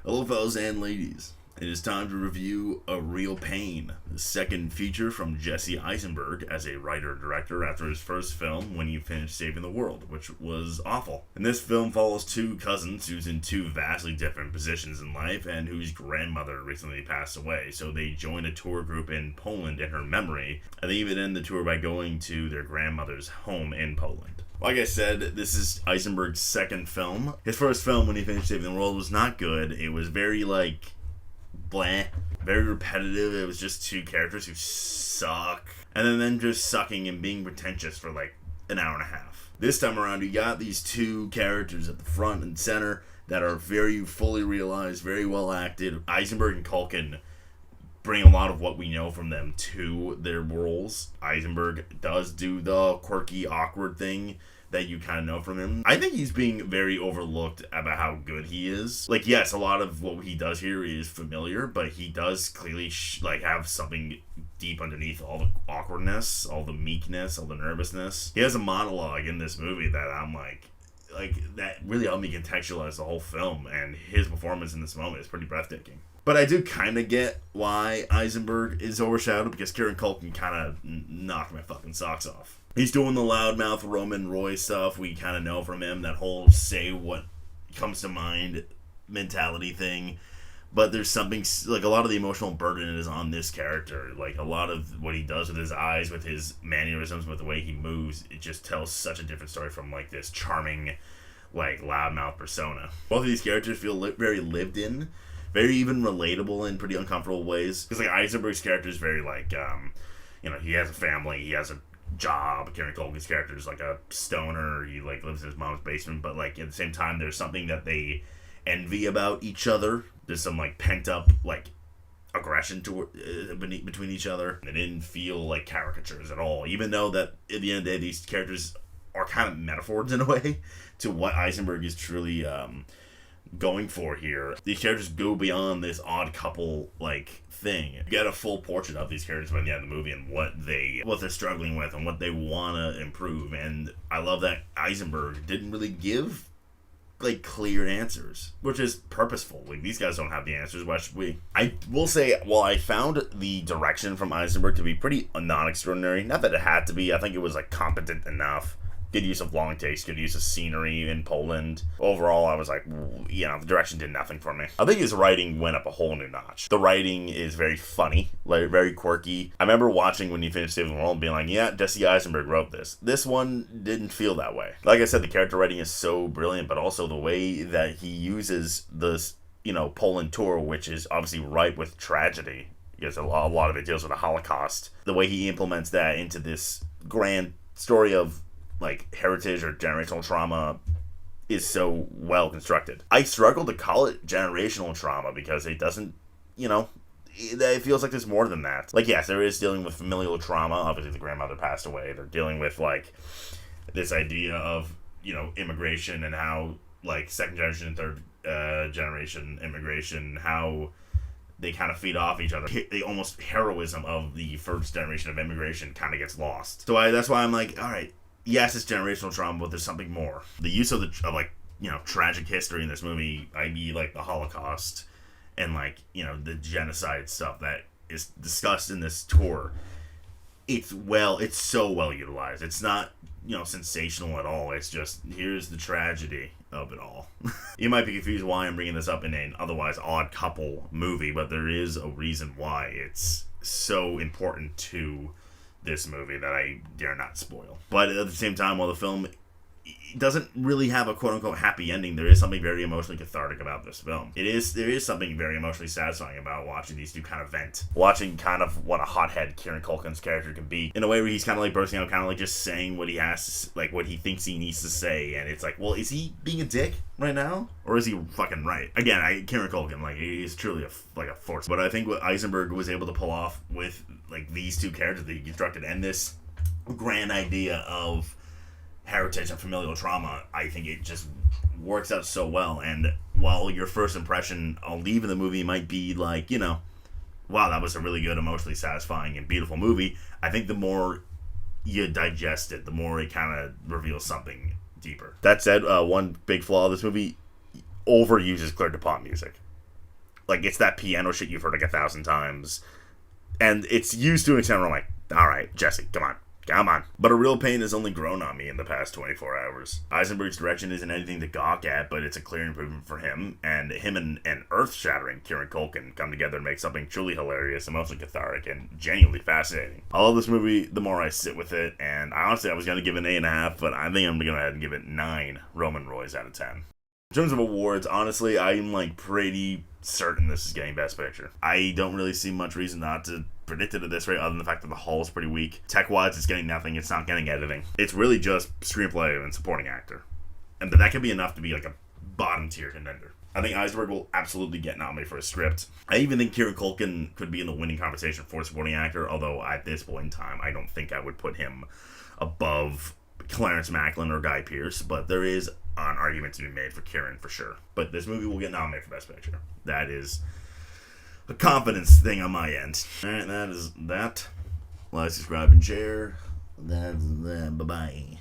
Hello, fellas and ladies. It is time to review A Real Pain, the second feature from Jesse Eisenberg as a writer-director after his first film, When You Finish Saving the World, which was awful. And this film follows two cousins who's in two vastly different positions in life and whose grandmother recently passed away, so they join a tour group in Poland in her memory, and they even end the tour by going to their grandmother's home in Poland. Like I said, this is Eisenberg's second film. His first film, When He Finished Saving the World, was not good. It was very, blah, very repetitive. It was just two characters who suck. And then them just sucking and being pretentious for, an hour and a half. This time around, you got these two characters at the front and center that are very fully realized, very well acted. Eisenberg and Culkin bring a lot of what we know from them to their roles. Eisenberg does do the quirky, awkward thing that you kind of know from him. I think he's being very overlooked about how good he is. Yes, a lot of what he does here is familiar, but he does clearly have something deep underneath all the awkwardness, all the meekness, all the nervousness. He has a monologue in this movie that I'm that really helped me contextualize the whole film, and his performance in this moment is pretty breathtaking. But I do kind of get why Eisenberg is overshadowed, because Kieran Culkin kind of knocked my fucking socks off. He's doing the loudmouth Roman Roy stuff we kind of know from him, that whole say what comes to mind mentality thing. But there's something, a lot of the emotional burden is on this character. A lot of what he does with his eyes, with his mannerisms, with the way he moves, it just tells such a different story from, this charming, loudmouth persona. Both of these characters feel very lived in, very even relatable in pretty uncomfortable ways. Because, Eisenberg's character is very, he has a family, he has a job. Kieran Culkin's character is a stoner. He lives in his mom's basement, but at the same time, there's something that they envy about each other. There's some pent up aggression between each other. They didn't feel like caricatures at all, even though that at the end of the day, these characters are kind of metaphors in a way to what Eisenberg is truly going for here. These characters go beyond this odd couple thing. You get a full portrait of these characters by the end of the movie and what they're struggling with and what they want to improve. And I love that Eisenberg didn't really give clear answers, which is purposeful. These guys don't have the answers. Why should we? I will say, while I found the direction from Eisenberg to be pretty non-extraordinary, not that it had to be, I think it was competent enough. Good use of long takes, good use of scenery in Poland. Overall, I was the direction did nothing for me. I think his writing went up a whole new notch. The writing is very funny, very quirky. I remember watching When He Finished Saving the World and being yeah, Jesse Eisenberg wrote this. This one didn't feel that way. Like I said, the character writing is so brilliant, but also the way that he uses this, Poland tour, which is obviously ripe with tragedy, because a lot of it deals with the Holocaust. The way he implements that into this grand story of heritage or generational trauma is so well constructed. I struggle to call it generational trauma because it doesn't, it feels like there's more than that. Yes, there is dealing with familial trauma. Obviously, the grandmother passed away. They're dealing with, this idea of, immigration and how, second generation and third generation immigration, how they kind of feed off each other. The almost heroism of the first generation of immigration kind of gets lost. So that's why I'm all right, yes, it's generational trauma, but there's something more. The use of tragic history in this movie, i.e. the Holocaust and the genocide stuff that is discussed in this tour, it's so well utilized. It's not, sensational at all. It's just, here's the tragedy of it all. You might be confused why I'm bringing this up in an otherwise odd couple movie, but there is a reason why it's so important to this movie that I dare not spoil. But at the same time, while the film doesn't really have a quote-unquote happy ending, there is something very emotionally cathartic about this film. There is something very emotionally satisfying about watching these two kind of vent. Watching kind of what a hothead Kieran Culkin's character can be, in a way where he's kind of bursting out, kind of just saying what he has to, what he thinks he needs to say, and it's well, is he being a dick right now? Or is he fucking right? Again, Kieran Culkin, he's truly a force. But I think what Eisenberg was able to pull off with, these two characters that he constructed, and this grand idea of heritage and familial trauma, I think it just works out so well. And while your first impression on leaving the movie might be wow, that was a really good, emotionally satisfying and beautiful movie, I think the more you digest it, the more it kind of reveals something deeper. That said, one big flaw of this movie overuses Claire DuPont music. Like, it's that piano shit you've heard like 1,000 times. And it's used to an extent where I'm like, alright, Jesse, come on. Come on. But A Real Pain has only grown on me in the past 24 hours. Eisenberg's direction isn't anything to gawk at, but it's a clear improvement for him. And him and earth-shattering Kieran Culkin come together and make something truly hilarious, emotionally cathartic, and genuinely fascinating. I love this movie the more I sit with it, and honestly I was going to give it an 8.5, but I think I'm going to go ahead and give it 9 Roman Roys out of 10. In terms of awards, honestly, I'm like pretty certain this is getting Best Picture. I don't really see much reason not to predict it at this rate, other than the fact that the haul is pretty weak. Tech-wise, it's getting nothing. It's not getting editing. It's really just screenplay and supporting actor. And that could be enough to be like a bottom-tier contender. I think Eisenberg will absolutely get nominated for a script. I even think Kieran Culkin could be in the winning conversation for supporting actor, although at this point in time, I don't think I would put him above Clarence Macklin or Guy Pearce, but there is an argument to be made for Kieran for sure. But this movie will get nominated for Best Picture. That is a confidence thing on my end. Alright, that is that. Like, subscribe, and share. That's that. Bye-bye.